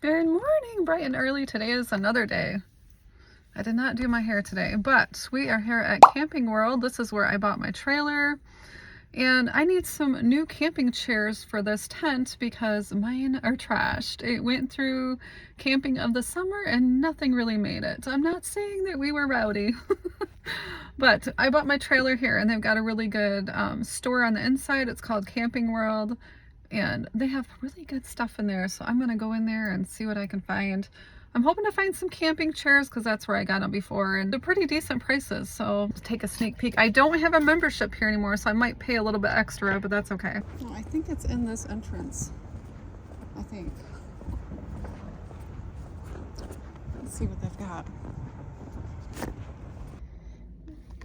Good morning, bright and early. Today is another day. I did not do my hair today, but we are here at Camping World. This is where I bought my trailer, and I need some new camping chairs for this tent because mine are trashed. It went through camping of the summer and nothing really made it. I'm not saying that we were rowdy, but I bought my trailer here, and they've got a really good store on the inside. It's called Camping World, and they have really good stuff in there, so I'm gonna go in there and see what I can find. I'm hoping to find some camping chairs because that's where I got them before, and they're pretty decent prices, so take a sneak peek. I don't have a membership here anymore, so I might pay a little bit extra, but that's okay. Oh, I think it's in this entrance. I think. Let's see what they've got.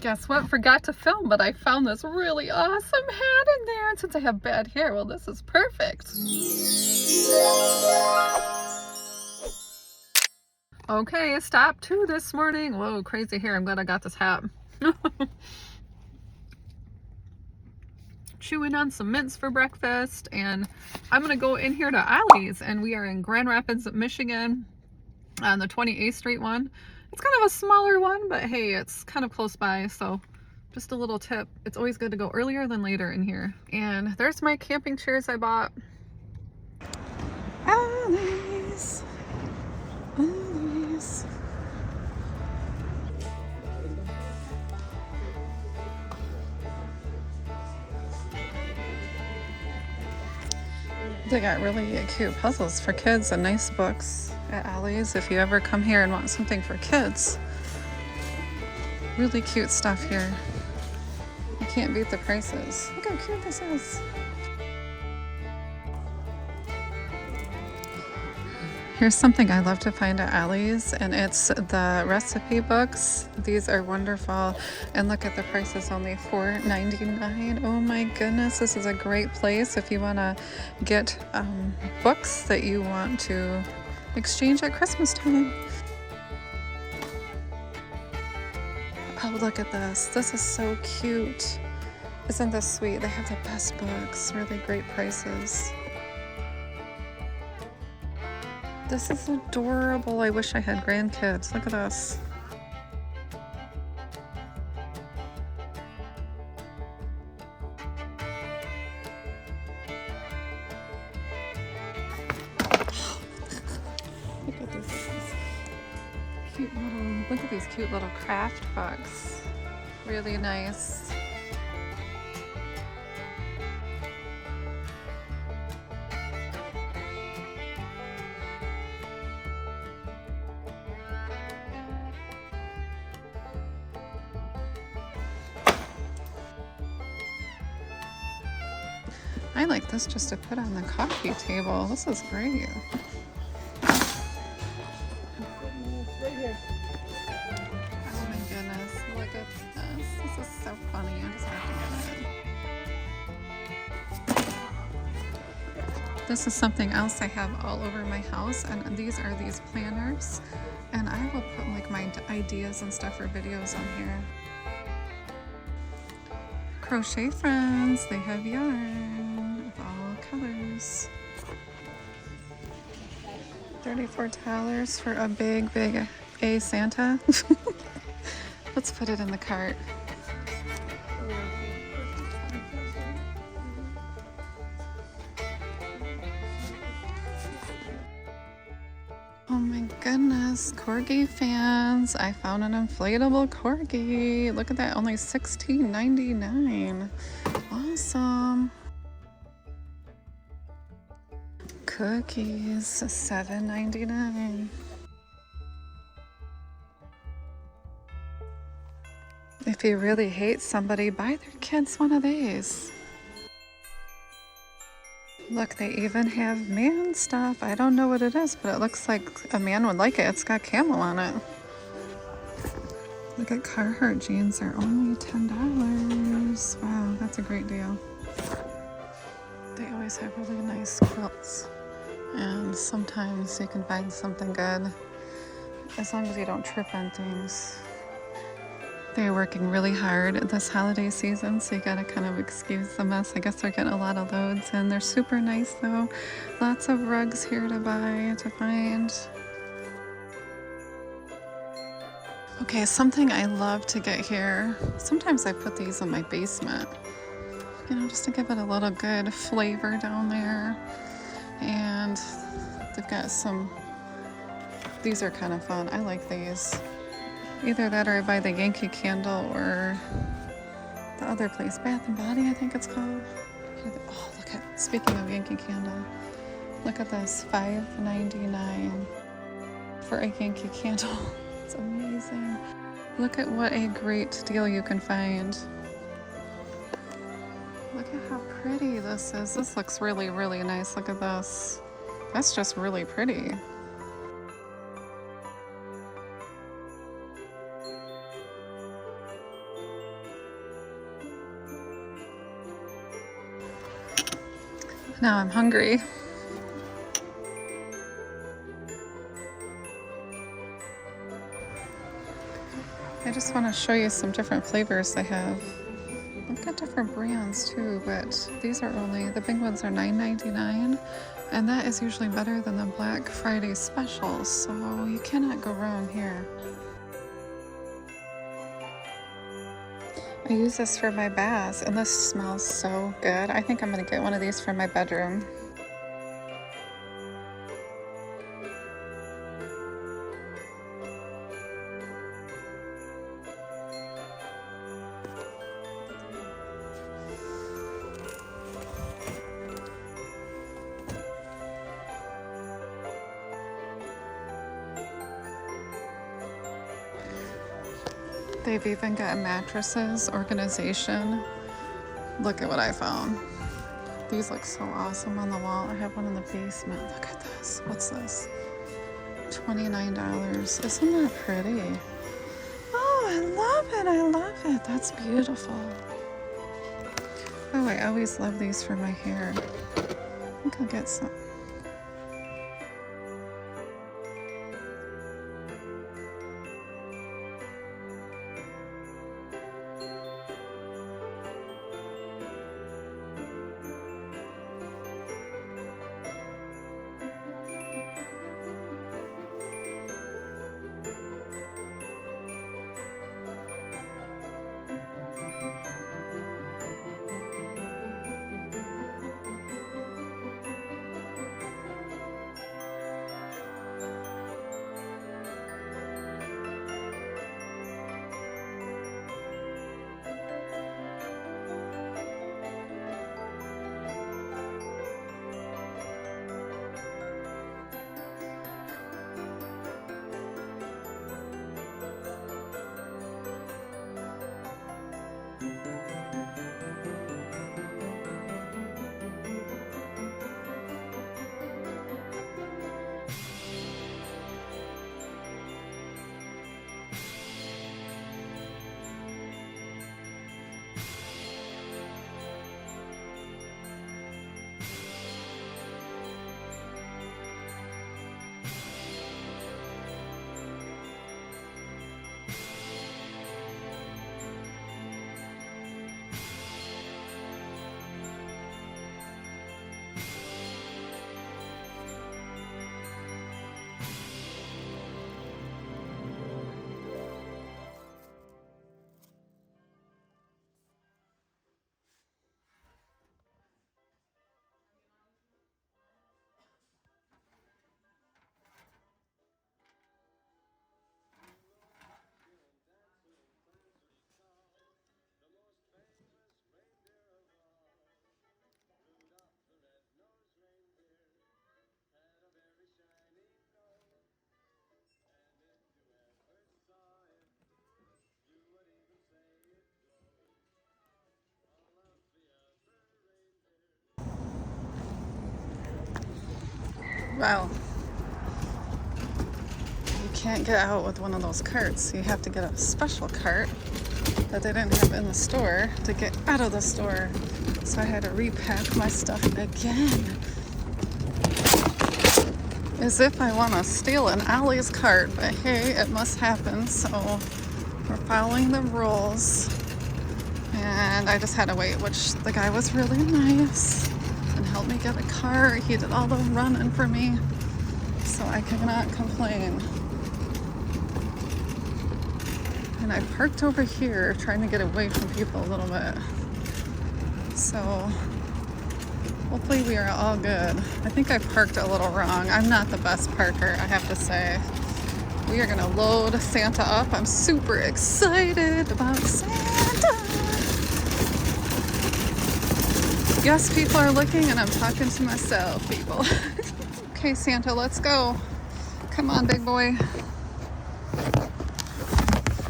Guess what? Forgot to film, but I found this really awesome hat in there. And since I have bad hair, well, this is perfect. Okay, stop 2 this morning. Whoa, crazy hair. I'm glad I got this hat. Chewing on some mints for breakfast, and I'm gonna go in here to Ollie's, and we are in Grand Rapids, Michigan, on the 28th Street one. It's kind of a smaller one, but hey, it's kind of close by, so just a little tip. It's always good to go earlier than later in here. And there's my camping chairs I bought. Ollie's. Ollie's. They got really cute puzzles for kids and nice books at Ollie's if you ever come here and want something for kids. Really cute stuff here. You can't beat the prices. Look how cute this is. Here's something I love to find at Ollie's, and it's the recipe books. These are wonderful, and look at the prices, only $4.99. Oh my goodness, this is a great place if you want to get books that you want to exchange at Christmas time. Oh, look at this. This is so cute. Isn't this sweet? They have the best books, really great prices. This is adorable. I wish I had grandkids. Look at this. Look at this. Cute little, look at these cute little craft books. Really nice. I like this just to put on the coffee table. This is great. Oh my goodness, look at this. This is so funny. I just have to get it. This is something else I have all over my house, and these are these planners. And I will put like my ideas and stuff for videos on here. Crochet Friends, they have yarn of all colors. $34 for a big A Santa. Let's put it in the cart. Oh my goodness, corgi fans. I found an inflatable corgi. Look at that, only $16.99. Awesome. Cookies, $7.99. If you really hate somebody, buy their kids one of these. Look, they even have man stuff. I don't know what it is, but it looks like a man would like it. It's got camel on it. Look at Carhartt jeans are only $10. Wow, that's a great deal. They always have really nice quilts. And sometimes you can find something good as long as you don't trip on things. They're working really hard this holiday season, so you gotta kind of excuse the mess. I guess they're getting a lot of loads, and they're super nice though. Lots of rugs here to buy, to find. Okay, something I love to get here. Sometimes I put these in my basement, you know, just to give it a little good flavor down there. And they've got some, these are kind of fun. I like these. Either that or I buy the Yankee Candle or the other place, Bath and Body, I think it's called. Oh, look at, speaking of Yankee Candle, look at this, $5.99 for a Yankee Candle. It's amazing. Look at what a great deal you can find. Look at how pretty this is. This looks really, really nice. Look at this. That's just really pretty. Now I'm hungry. I just want to show you some different flavors they have. I've got different brands too, but these are only, the big ones are $9.99, and that is usually better than the Black Friday specials, so you cannot go wrong here. I use this for my baths, and this smells so good. I think I'm gonna get one of these for my bedroom. They've even got mattresses, organization. Look at what I found. These look so awesome on the wall. I have one in the basement. Look at this. What's this? $29. Isn't that pretty? Oh, I love it. I love it. That's beautiful. Oh, I always love these for my hair. I think I'll get some. Wow. You can't get out with one of those carts. You have to get a special cart that they didn't have in the store to get out of the store. So I had to repack my stuff again. As if I want to steal an Ollie's cart, but hey, it must happen. So We're following the rules. And I just had to wait, which the guy was really nice and helped me get a car. He did all the running for me, so I cannot complain. And I parked over here trying to get away from people a little bit. So hopefully we are all good. I think I parked a little wrong. I'm not the best parker, I have to say. We are gonna load Santa up. I'm super excited about Santa. Yes, people are looking and I'm talking to myself, people. Okay, Santa, let's go. Come on, big boy.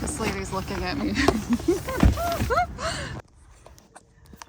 This lady's looking at me.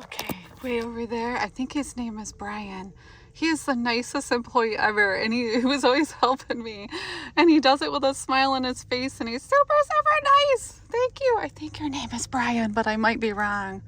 Okay, way over there. I think his name is Brian. He is the nicest employee ever, and he was always helping me. And he does it with a smile on his face, and he's super, super nice. Thank you. I think your name is Brian, but I might be wrong.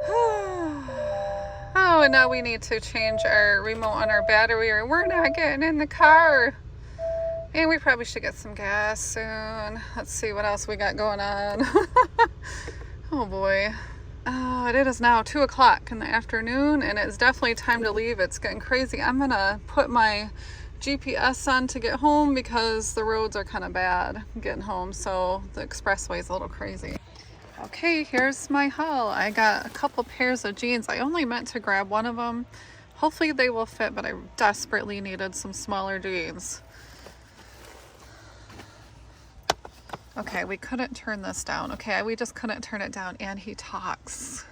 Oh, and now we need to change our remote on our battery, or we're not getting in the car. And we probably should get some gas soon. Let's see what else we got going on. Oh boy. Oh, it is now 2 o'clock in the afternoon, and it's definitely time to leave. It's getting crazy. I'm gonna put my GPS on to get home because the roads are kind of bad getting home, so the expressway is a little crazy. Okay, here's my haul. I got a couple pairs of jeans. I only meant to grab one of them. Hopefully they will fit, but I desperately needed some smaller jeans. Okay, we couldn't turn this down. Okay, we just couldn't turn it down, and he talks.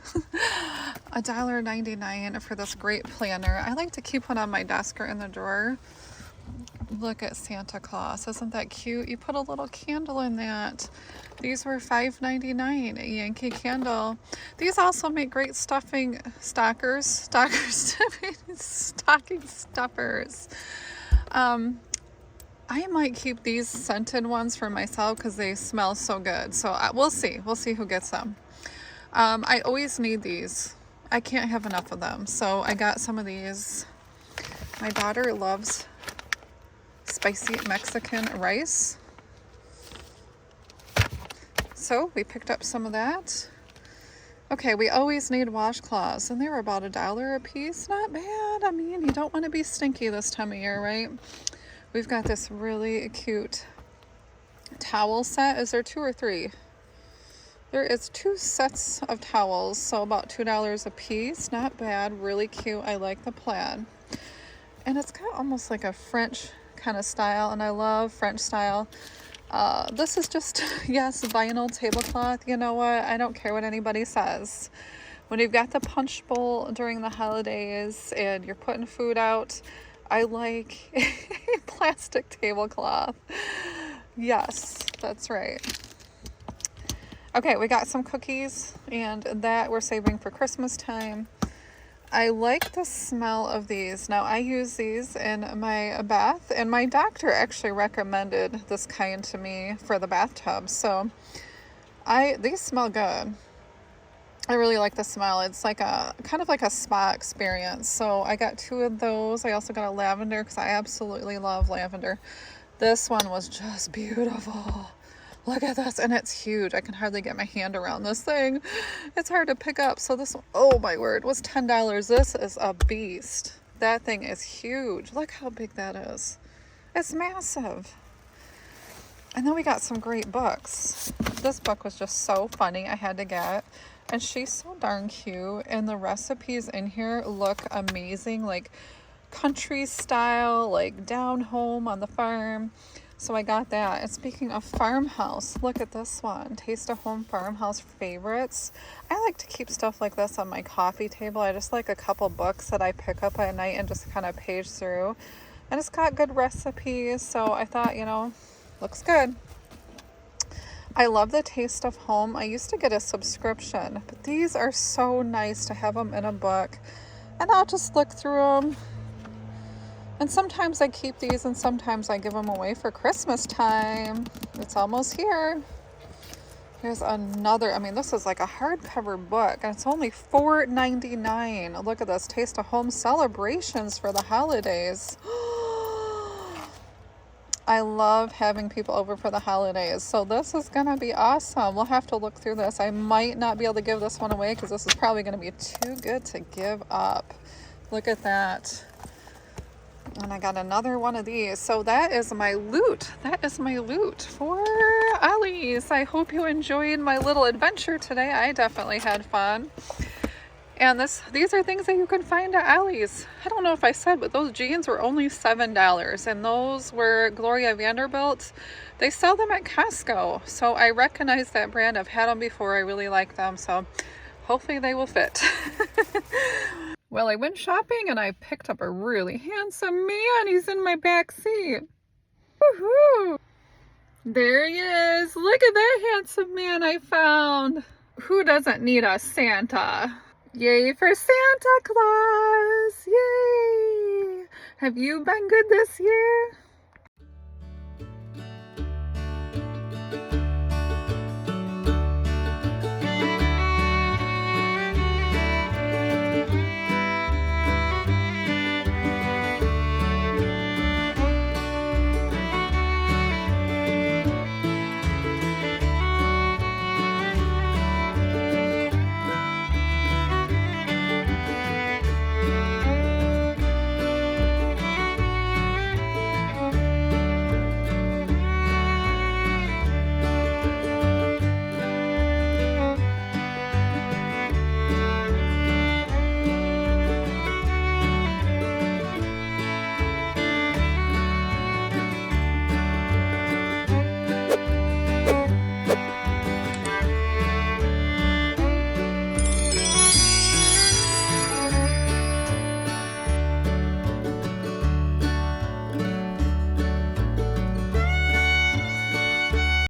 $1.99 for this great planner. I like to keep one on my desk or in the drawer. Look at Santa Claus. Isn't that cute? You put a little candle in that. These were $5.99 a Yankee Candle. These also make great stocking stuffers. I might keep these scented ones for myself because they smell so good. So we'll see. We'll see who gets them. I always need these. I can't have enough of them. So I got some of these. My daughter loves spicy Mexican rice. So we picked up some of that. Okay, we always need washcloths, and they were about $1 a piece. Not bad. I mean, you don't want to be stinky this time of year, right? We've got this really cute towel set. Is there 2 or 3? There is 2 sets of towels, so about $2 a piece. Not bad. Really cute. I like the plaid. And it's got almost like a French kind of style, and I love French style. This is just, yes, vinyl tablecloth. You know what? I don't care what anybody says. When you've got the punch bowl during the holidays and you're putting food out, I like a plastic tablecloth. Yes, that's right. Okay, we got some cookies, and that we're saving for Christmas time. I like the smell of these. Now, I use these in my bath, and my doctor actually recommended this kind to me for the bathtub. So these smell good. I really like the smell. It's like a kind of like a spa experience. So I got 2 of those. I also got a lavender because I absolutely love lavender. This one was just beautiful. Look at this, and it's huge. I can hardly get my hand around this thing. It's hard to pick up. So this one, oh my word, was $10. This is a beast. That thing is huge. Look how big that is. It's massive. And then we got some great books. This book was just so funny. I had to get. And she's so darn cute. And the recipes in here look amazing. Like country style, like down home on the farm. So I got that. And speaking of farmhouse, look at this one. Taste of Home Farmhouse Favorites. I like to keep stuff like this on my coffee table. I just like a couple books that I pick up at night and just kind of page through. And it's got good recipes. So I thought, you know, looks good. I love the Taste of Home. I used to get a subscription, but these are so nice to have them in a book. And I'll just look through them. And sometimes I keep these and sometimes I give them away for Christmas time. It's almost here. Here's another, I mean, this is like a hardcover book and it's only $4.99. Look at this, Taste of Home Celebrations for the holidays. I love having people over for the holidays, so this is gonna be awesome. We'll have to look through this. I might not be able to give this one away because this is probably gonna be too good to give up. Look at that. And I got another one of these. So that is my loot. That is my loot for Ollie's. I hope you enjoyed my little adventure today. I definitely had fun. And these are things that you can find at Ollie's. I don't know if I said, but those jeans were only $7. And those were Gloria Vanderbilt. They sell them at Costco. So I recognize that brand. I've had them before. I really like them. So hopefully they will fit. Well, I went shopping and I picked up a really handsome man. He's in my back seat. Woohoo! There he is. Look at that handsome man I found. Who doesn't need a Santa? Yay for Santa Claus! Yay! Have you been good this year?